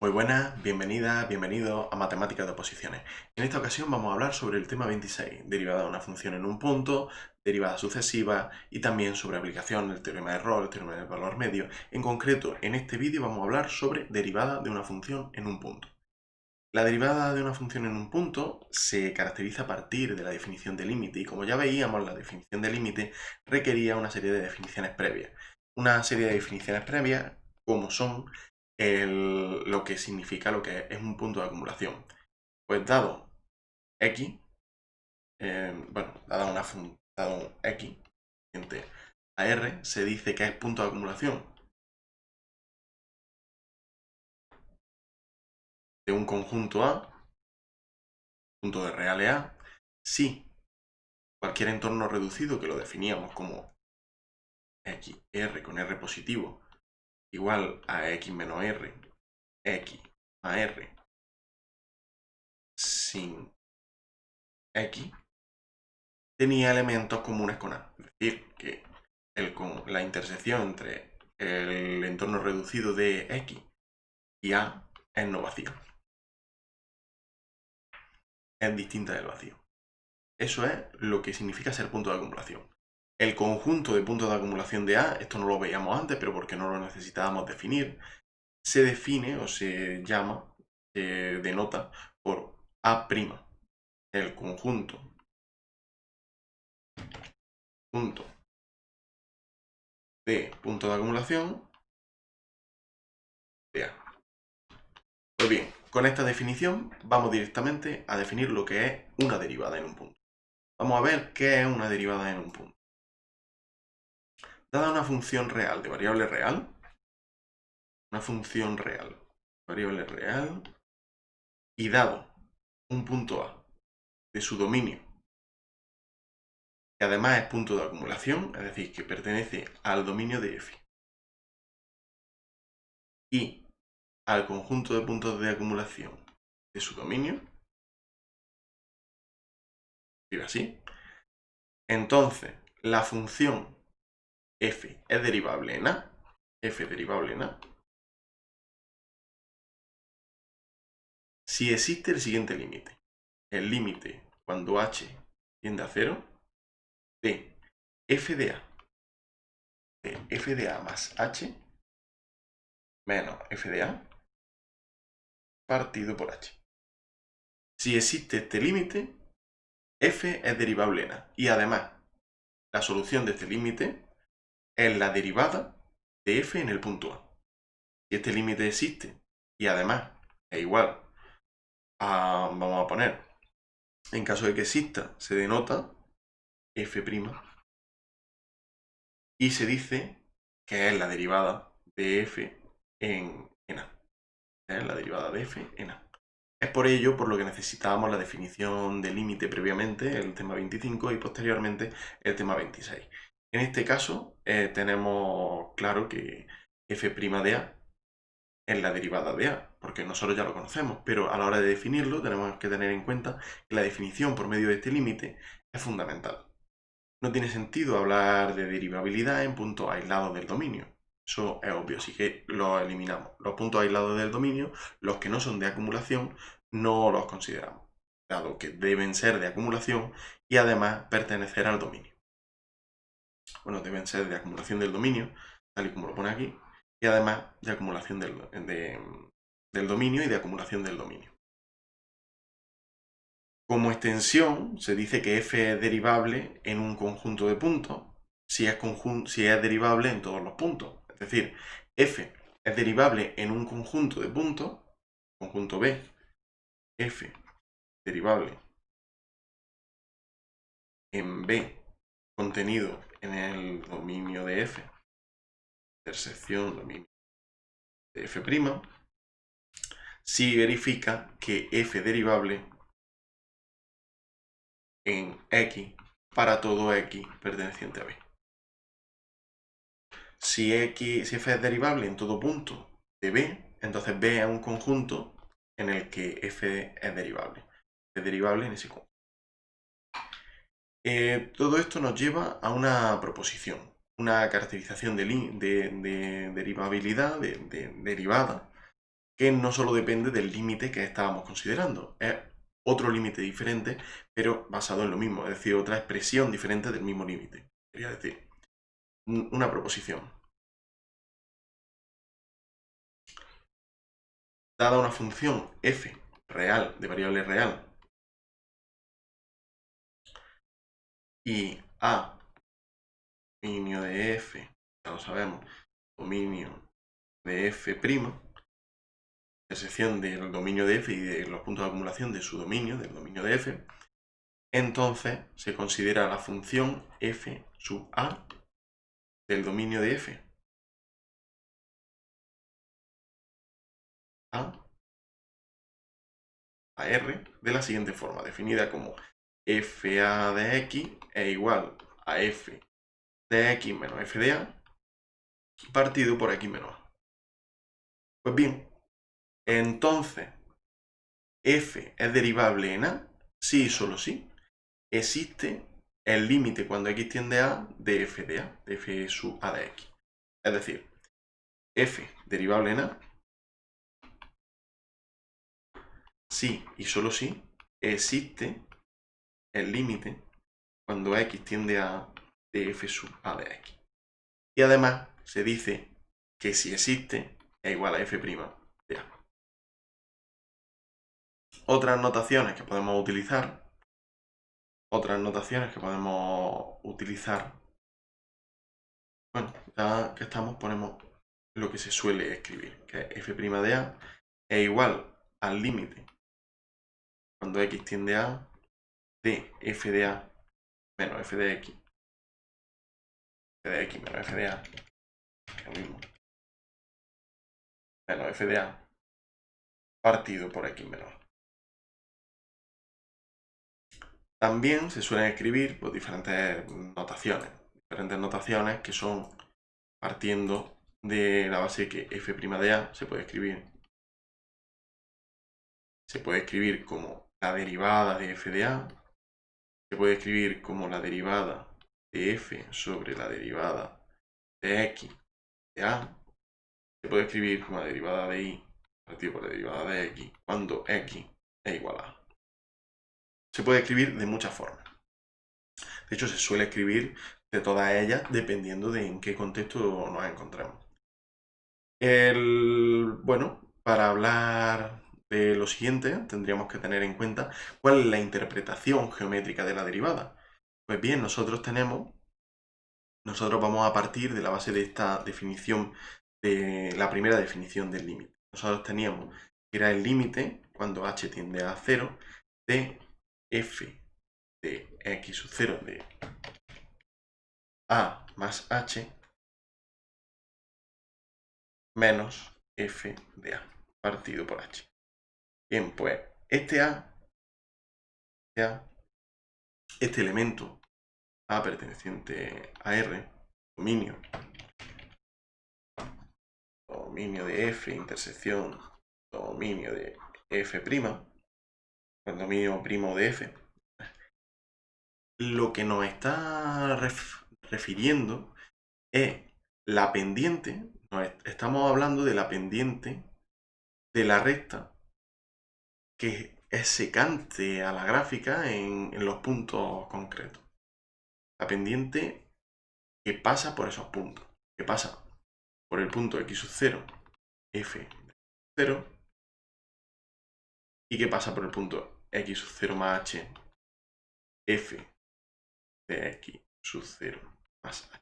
Muy buenas, bienvenida, bienvenido a Matemáticas de Oposiciones. En esta ocasión vamos a hablar sobre el tema 26, derivada de una función en un punto, derivadas sucesivas y también sobre aplicación del teorema de Rolle, el teorema del valor medio. En concreto, en este vídeo vamos a hablar sobre derivada de una función en un punto. La derivada de una función en un punto se caracteriza a partir de la definición de límite y como ya veíamos, la definición de límite requería una serie de definiciones previas. Una serie de definiciones previas como son lo que significa lo que es un punto de acumulación. Pues dado x, dada una función, dado x, a r, se dice que es punto de acumulación de un conjunto A, punto de reales A, si cualquier entorno reducido, que lo definíamos como x, r con r positivo, igual a x menos r, x a r, sin x, tenía elementos comunes con A. Es decir, que la intersección entre el entorno reducido de x y A es no vacío. Es distinta del vacío. Eso es lo que significa ser punto de acumulación. El conjunto de puntos de acumulación de A, esto no lo veíamos antes, pero porque no lo necesitábamos definir, se define o se llama, se denota por A', el conjunto de puntos de acumulación de A. Pues bien, con esta definición vamos directamente a definir lo que es una derivada en un punto. Vamos a ver qué es una derivada en un punto. Dada una función real de variable real, una función real, variable real, y dado un punto A de su dominio, que además es punto de acumulación, es decir, que pertenece al dominio de f, y al conjunto de puntos de acumulación de su dominio, escribe así, entonces la función f es derivable en A, f derivable en A, si existe el siguiente límite. El límite cuando h tiende a 0 de f de A más h menos f de A partido por h. Si existe este límite, f es derivable en A. Y además, la solución de este límite es la derivada de f en el punto A. Si este límite existe y además es igual a, vamos a poner, en caso de que exista, se denota f' y se dice que es la derivada de f en A. Es la derivada de f en A. Es por ello por lo que necesitábamos la definición de límite previamente, el tema 25, y posteriormente el tema 26. En este caso tenemos claro que f' de A es la derivada de A, porque nosotros ya lo conocemos, pero a la hora de definirlo tenemos que tener en cuenta que la definición por medio de este límite es fundamental. No tiene sentido hablar de derivabilidad en puntos aislados del dominio. Eso es obvio, así que lo eliminamos. Los puntos aislados del dominio, los que no son de acumulación, no los consideramos, dado que deben ser de acumulación y además pertenecer al dominio. Bueno, deben ser de acumulación del dominio, tal y como lo pone aquí, y además de acumulación del dominio y de acumulación del dominio. Como extensión, se dice que f es derivable en un conjunto de puntos si es derivable en todos los puntos. Es decir, f es derivable en un conjunto de puntos, conjunto B, f derivable en B contenido en el dominio de f, intersección dominio de f', si verifica que f derivable en x para todo x perteneciente a B. Si f es derivable en todo punto de B, entonces B es un conjunto en el que f es derivable. Es derivable en ese conjunto. Todo esto nos lleva a una proposición, una caracterización de derivabilidad, de derivada, que no solo depende del límite que estábamos considerando, es otro límite diferente, pero basado en lo mismo, es decir, otra expresión diferente del mismo límite. Quería decir, una proposición. Dada una función f real, de variable real, y a dominio de f, ya lo sabemos, dominio de f', intersección del dominio de f y de los puntos de acumulación de su dominio, del dominio de f, entonces se considera la función f sub a del dominio de f a r de la siguiente forma, definida como fa de x es igual a f de x menos f de a partido por x menos a. Pues bien, entonces f es derivable en a si y solo si existe el límite cuando x tiende a de f de a, de f sub a de x. Es decir, f derivable en a si y solo si existe el límite cuando x tiende a de f sub a de x. Y además se dice que si existe es igual a f' de a. Otras notaciones que podemos utilizar, bueno, ya que estamos ponemos lo que se suele escribir, que es f' de a es igual al límite cuando x tiende a de f de a menos f de x, menos f de a, que es lo mismo, menos f de a partido por x menos a. También se suelen escribir pues, diferentes notaciones que son partiendo de la base que f' de a se puede escribir como la derivada de f de a, se puede escribir como la derivada de f sobre la derivada de x de a, se puede escribir como la derivada de y partido por la derivada de x cuando x es igual a. Se puede escribir de muchas formas. De hecho, se suele escribir de todas ellas dependiendo de en qué contexto nos encontramos. Bueno, para hablar de lo siguiente, tendríamos que tener en cuenta cuál es la interpretación geométrica de la derivada. Pues bien, nosotros vamos a partir de la base de esta definición, de la primera definición del límite. Nosotros teníamos que era el límite, cuando h tiende a 0, de f de x sub 0 de a más h menos f de a partido por h. Bien, pues este elemento a perteneciente a R, dominio de f intersección dominio de f', el dominio primo de f, lo que nos está refiriendo es la pendiente, estamos hablando de la pendiente de la recta que es secante a la gráfica en los puntos concretos. La pendiente que pasa por esos puntos, que pasa por el punto x sub 0, f de 0, y que pasa por el punto x sub 0 más h, f de x sub 0 más h.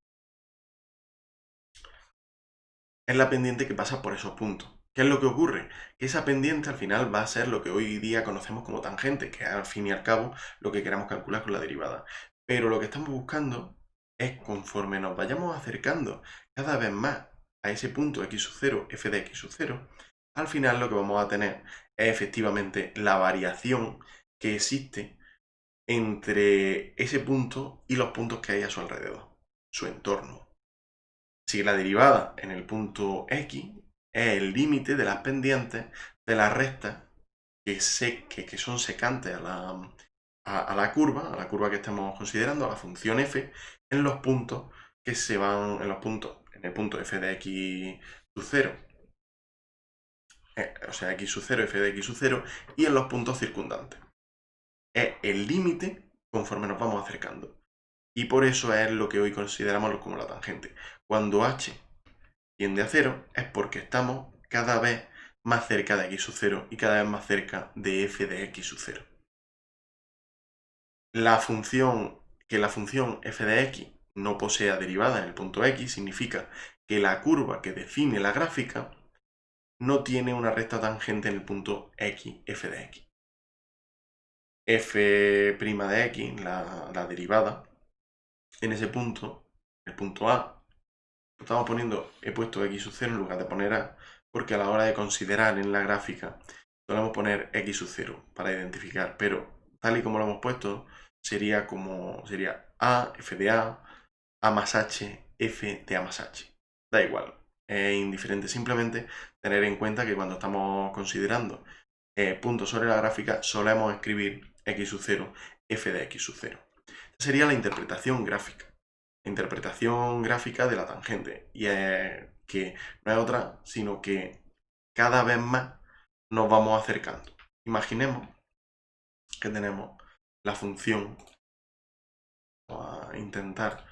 Es la pendiente que pasa por esos puntos. ¿Qué es lo que ocurre? Que esa pendiente al final va a ser lo que hoy día conocemos como tangente, que es al fin y al cabo lo que queramos calcular con la derivada. Pero lo que estamos buscando es, conforme nos vayamos acercando cada vez más a ese punto x sub 0, f de x sub 0, al final lo que vamos a tener es efectivamente la variación que existe entre ese punto y los puntos que hay a su alrededor, su entorno. Si la derivada en el punto x es el límite de las pendientes de las rectas que son secantes a la curva que estamos considerando, a la función f, en los puntos que se van, en el punto f de x sub 0 o sea, x sub 0, f de x sub 0, y en los puntos circundantes. Es el límite conforme nos vamos acercando. Y por eso es lo que hoy consideramos como la tangente. Cuando h tiende a 0 es porque estamos cada vez más cerca de x sub 0 y cada vez más cerca de f de x sub 0. La función f de x no posea derivada en el punto x significa que la curva que define la gráfica no tiene una recta tangente en el punto x, f de x. F' de x, la derivada, en ese punto, el punto A, estamos poniendo, he puesto x sub 0 en lugar de poner A, porque a la hora de considerar en la gráfica solemos poner x sub 0 para identificar, pero tal y como lo hemos puesto, sería A, f de A más h, f de A más h. Da igual, es indiferente, simplemente tener en cuenta que cuando estamos considerando puntos sobre la gráfica solemos escribir x sub 0, f de x sub 0. Esta sería la interpretación gráfica. La interpretación gráfica de la tangente. Y es que no es otra, sino que cada vez más nos vamos acercando. Imaginemos que tenemos la función. Vamos a intentar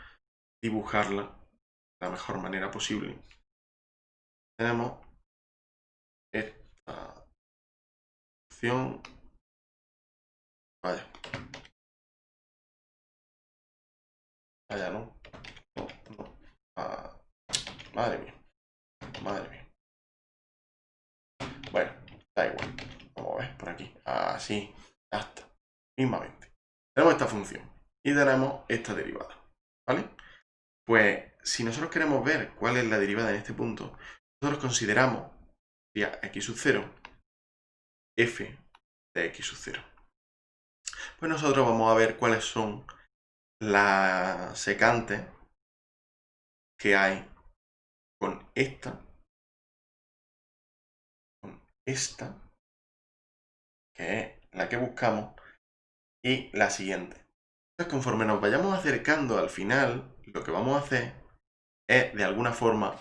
dibujarla de la mejor manera posible. Tenemos esta función. Vaya. Vaya, no. No. Madre mía. Madre mía. Bueno, da igual. Vamos a ver por aquí. Así. Ya está. Mismamente. Tenemos esta función. Y tenemos esta derivada. ¿Vale? Pues si nosotros queremos ver cuál es la derivada en este punto, nosotros consideramos sería x sub 0, f de x sub 0. Pues nosotros vamos a ver cuáles son las secantes que hay con esta, que es la que buscamos, y la siguiente. Entonces, conforme nos vayamos acercando al final, lo que vamos a hacer es, de alguna forma,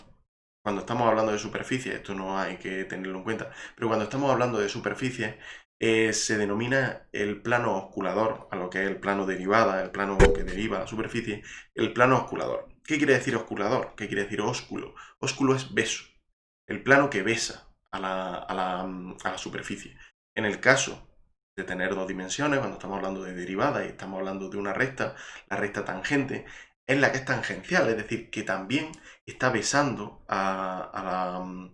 cuando estamos hablando de superficie, esto no hay que tenerlo en cuenta, pero cuando estamos hablando de superficie, se denomina el plano osculador, a lo que es el plano derivada, el plano que deriva la superficie, el plano osculador. ¿Qué quiere decir osculador? ¿Qué quiere decir ósculo? Ósculo es beso, el plano que besa a la superficie. En el caso de tener dos dimensiones, cuando estamos hablando de derivada y estamos hablando de una recta, la recta tangente es la que es tangencial, es decir, que también está besando a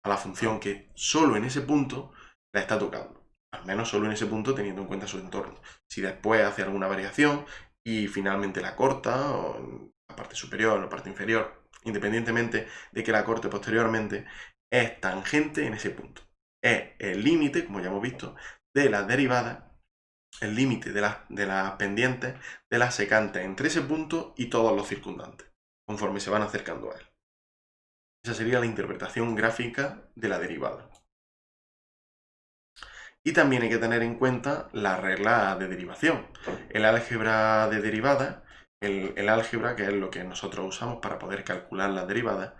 la función que solo en ese punto la está tocando. Al menos solo en ese punto teniendo en cuenta su entorno. Si después hace alguna variación y finalmente la corta, o en la parte superior o la parte inferior, independientemente de que la corte posteriormente, es tangente en ese punto. Es el límite, como ya hemos visto, de las derivadas, el límite de las pendientes de las secantes entre ese punto y todos los circundantes, conforme se van acercando a él. Esa sería la interpretación gráfica de la derivada. Y también hay que tener en cuenta la regla de derivación. El álgebra de derivadas, el álgebra, que es lo que nosotros usamos para poder calcular las derivadas,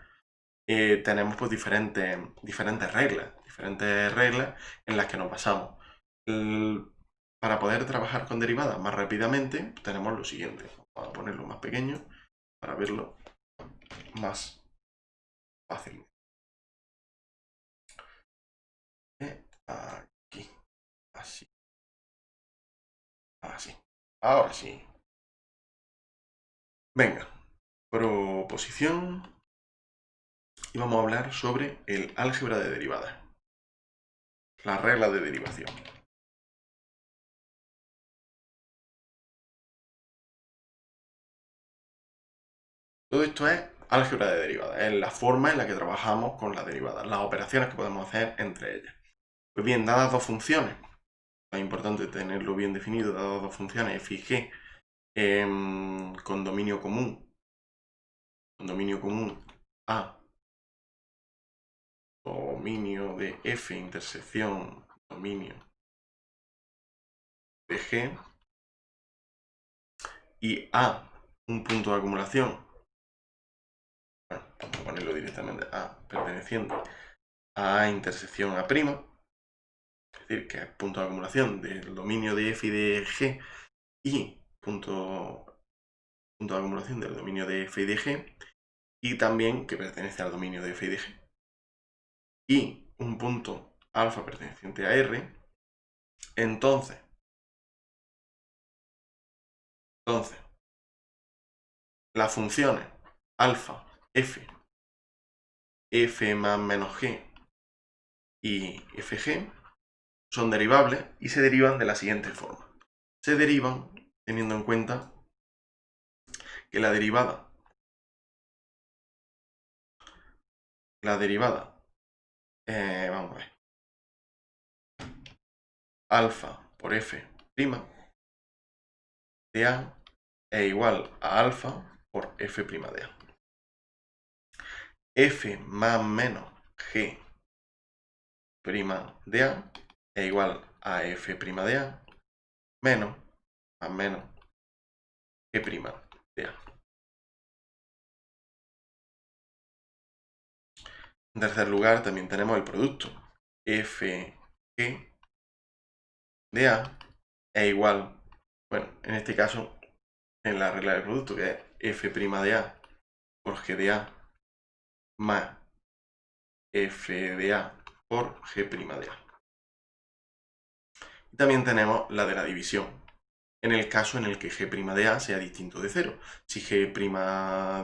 tenemos pues diferentes reglas en las que nos basamos. Para poder trabajar con derivadas más rápidamente, tenemos lo siguiente. Vamos a ponerlo más pequeño para verlo más fácil. Aquí, así, así. Ahora sí. Venga, proposición. Y vamos a hablar sobre el álgebra de derivadas. La regla de derivación. Todo esto es álgebra de derivadas, es la forma en la que trabajamos con las derivadas, las operaciones que podemos hacer entre ellas. Pues bien, dadas dos funciones, es importante tenerlo bien definido, dadas dos funciones, f y g, con dominio común A, dominio de f intersección dominio de g, y A, un punto de acumulación, bueno, vamos a ponerlo directamente A, perteneciente a intersección A', es decir, que es punto de acumulación del dominio de f y de g y punto de acumulación del dominio de f y de g, y también que pertenece al dominio de f y de g, y un punto alfa perteneciente a R, entonces las funciones alfa, f más menos g y fg son derivables y se derivan de la siguiente forma. Se derivan teniendo en cuenta que la derivada vamos a ver, alfa por f' de A es igual a alfa por f' de A. F más menos g' de A es igual a f' de A menos más menos g' de A. En tercer lugar también tenemos el producto fg de A es igual, bueno, en este caso en la regla del producto, que es f' de A por g de A más f de A por g' de A. Y también tenemos la de la división, en el caso en el que g' de A sea distinto de 0. Si g'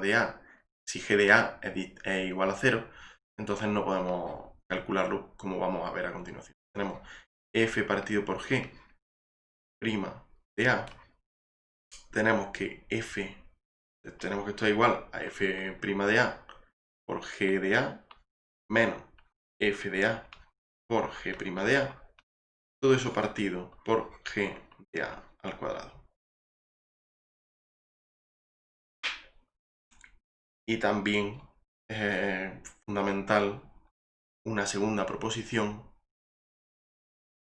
de A, si g de A es igual a 0, entonces no podemos calcularlo como vamos a ver a continuación. Tenemos f partido por g' de A, tenemos que esto es igual a f' de A por g de A menos f de A por g' de A, todo eso partido por g de A al cuadrado. Y también es fundamental una segunda proposición,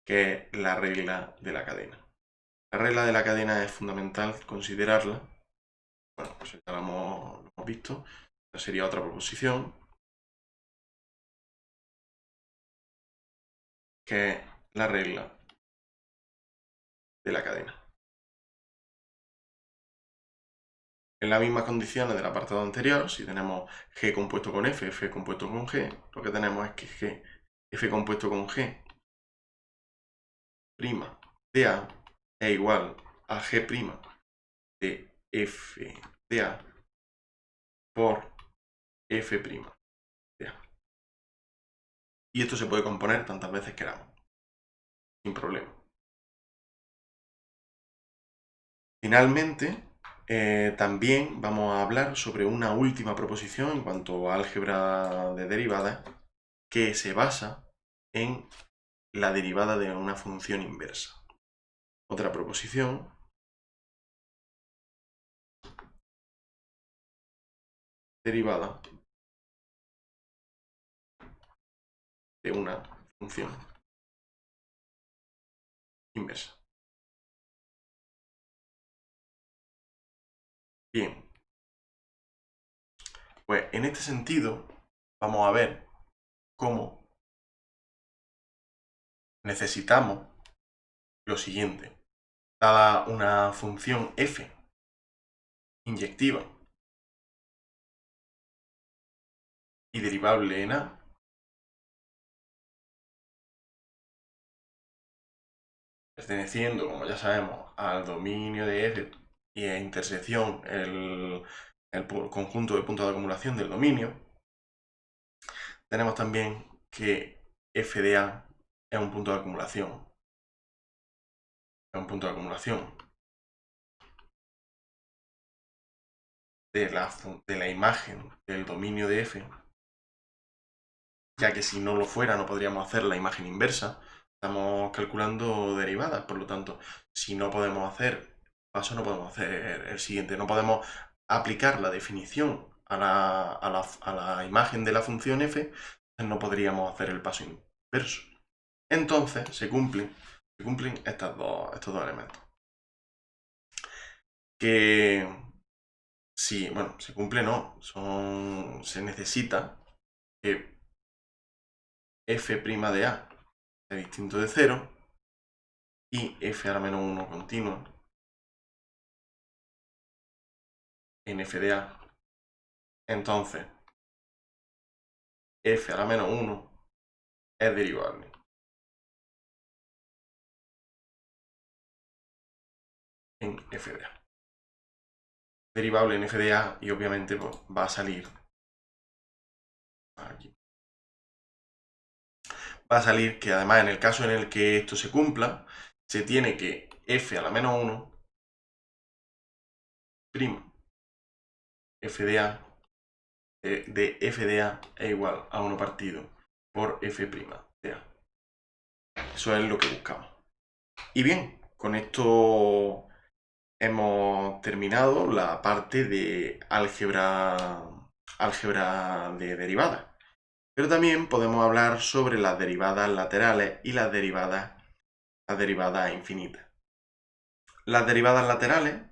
que es la regla de la cadena. La regla de la cadena es fundamental considerarla. Bueno, pues ya lo hemos visto. Esta sería otra proposición, que es la regla de la cadena. En las mismas condiciones del apartado anterior, si tenemos g compuesto con f compuesto con g, lo que tenemos es que f compuesto con g' de A es igual a g' de f de A por f' de A. Y esto se puede componer tantas veces queramos, sin problema. Finalmente, también vamos a hablar sobre una última proposición en cuanto a álgebra de derivadas, que se basa en la derivada de una función inversa. Otra proposición derivada de una función inversa. Bien, pues en este sentido vamos a ver cómo necesitamos lo siguiente. Dada una función f inyectiva y derivable en A, perteneciendo, como ya sabemos, al dominio de f y a intersección el conjunto de puntos de acumulación del dominio, tenemos también que f de A es un punto de acumulación. Es un punto de acumulación de la imagen del dominio de f, ya que si no lo fuera no podríamos hacer la imagen inversa. Estamos calculando derivadas, por lo tanto, si no podemos hacer paso, no podemos hacer el siguiente. No podemos aplicar la definición a la imagen de la función f, no podríamos hacer el paso inverso. Entonces se cumplen estos dos elementos. Que sí, bueno, se cumple no, se necesita que f' de a es distinto de 0 y f a la menos 1 continua en f de a, entonces f a la menos 1 es derivable en f de a. Derivable en f de a y obviamente pues, va a salir aquí. Va a salir que además en el caso en el que esto se cumpla, se tiene que f a la menos 1 prima f de a de f de a es igual a 1 partido por f' de a. Eso es lo que buscamos. Y bien, con esto hemos terminado la parte de álgebra de derivadas. Pero también podemos hablar sobre las derivadas laterales y las derivadas infinitas. Las derivadas laterales,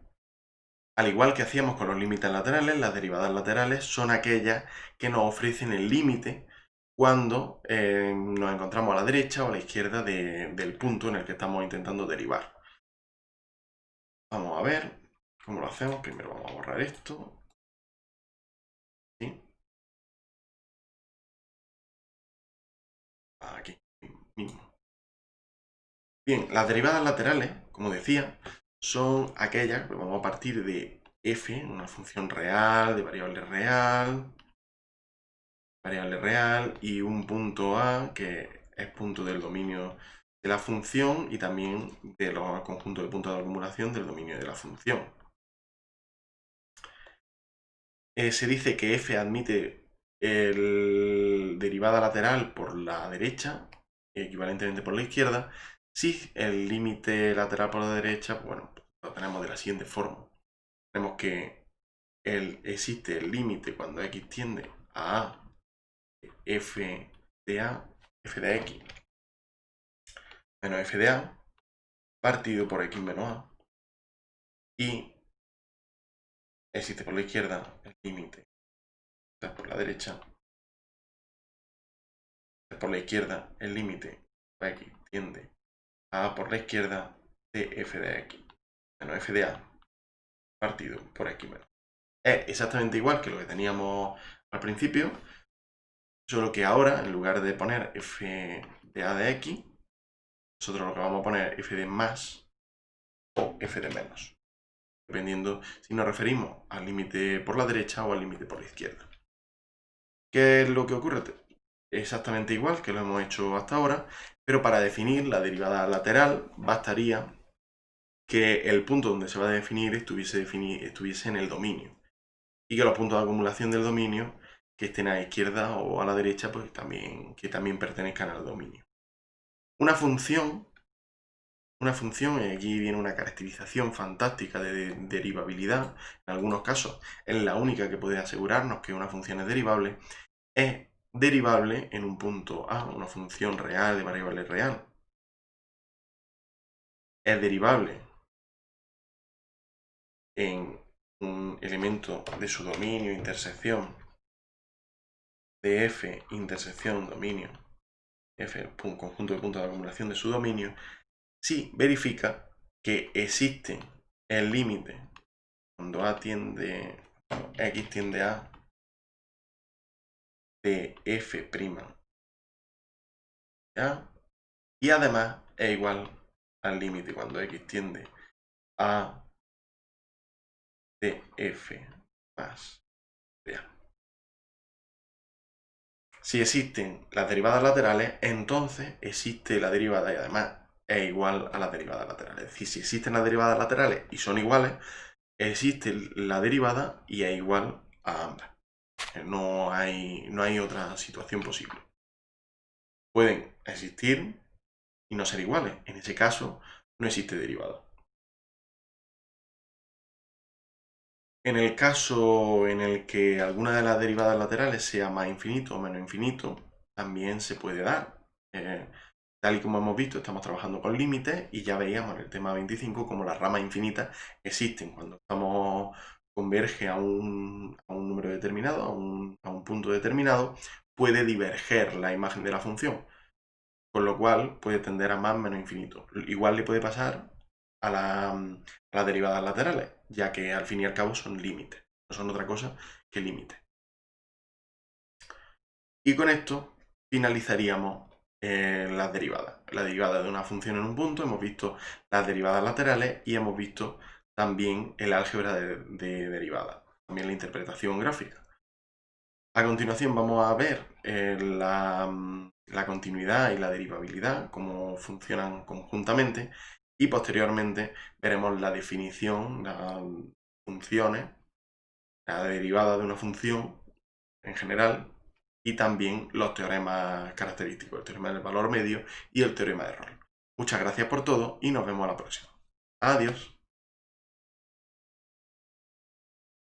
al igual que hacíamos con los límites laterales, las derivadas laterales son aquellas que nos ofrecen el límite cuando nos encontramos a la derecha o a la izquierda del punto en el que estamos intentando derivar. Vamos a ver cómo lo hacemos. Primero vamos a borrar esto. ¿Sí? Aquí mismo. Bien, las derivadas laterales, como decía, son aquellas que vamos a partir de f, una función real, de variable real, y un punto a, que es punto del dominio de la función y también de los conjuntos de puntos de acumulación del dominio de la función. Se dice que f admite el derivada lateral por la derecha, equivalentemente por la izquierda, si el límite lateral por la derecha, bueno, lo tenemos de la siguiente forma. Tenemos que existe el límite cuando x tiende a f de a, f de x menos f de a, partido por x menos a, y existe por la izquierda el límite por la derecha, por la izquierda el límite x tiende a por la izquierda de f de x menos f de a partido por x menos. Es exactamente igual que lo que teníamos al principio, solo que ahora en lugar de poner f de a de x, nosotros lo que vamos a poner es f de más o f de menos, dependiendo si nos referimos al límite por la derecha o al límite por la izquierda. ¿Qué es lo que ocurre? Exactamente igual que lo hemos hecho hasta ahora, pero para definir la derivada lateral bastaría que el punto donde se va a definir estuviese en el dominio y que los puntos de acumulación del dominio que estén a la izquierda o a la derecha pues que también pertenezcan al dominio. Una función, aquí viene una caracterización fantástica de derivabilidad, en algunos casos es la única que puede asegurarnos que una función es derivable en un punto A, una función real de variable real. Es derivable en un elemento de su dominio, intersección de f intersección dominio, f un conjunto de puntos de acumulación de su dominio, si verifica que existe el límite cuando x tiende a de f' ¿ya? Y además es igual al límite cuando x tiende a de f más de a. Si existen las derivadas laterales, entonces existe la derivada y además es igual a las derivadas laterales. Es decir, si existen las derivadas laterales y son iguales, existe la derivada y es igual a ambas. No hay otra situación posible. Pueden existir y no ser iguales. En ese caso, no existe derivada. En el caso en el que alguna de las derivadas laterales sea más infinito o menos infinito, también se puede dar. Tal y como hemos visto, estamos trabajando con límites y ya veíamos en el tema 25 cómo las ramas infinitas existen cuando converge a un número determinado, a un punto determinado, puede diverger la imagen de la función, con lo cual puede tender a más menos infinito. Igual le puede pasar a las derivadas laterales, ya que al fin y al cabo son límites, no son otra cosa que límites. Y con esto finalizaríamos las derivadas. La derivada de una función en un punto, hemos visto las derivadas laterales y hemos visto también el álgebra de derivadas, también la interpretación gráfica. A continuación vamos a ver la continuidad y la derivabilidad, cómo funcionan conjuntamente, y posteriormente veremos la definición, las funciones, la derivada de una función en general, y también los teoremas característicos, el teorema del valor medio y el teorema de Rolle. Muchas gracias por todo y nos vemos a la próxima. Adiós.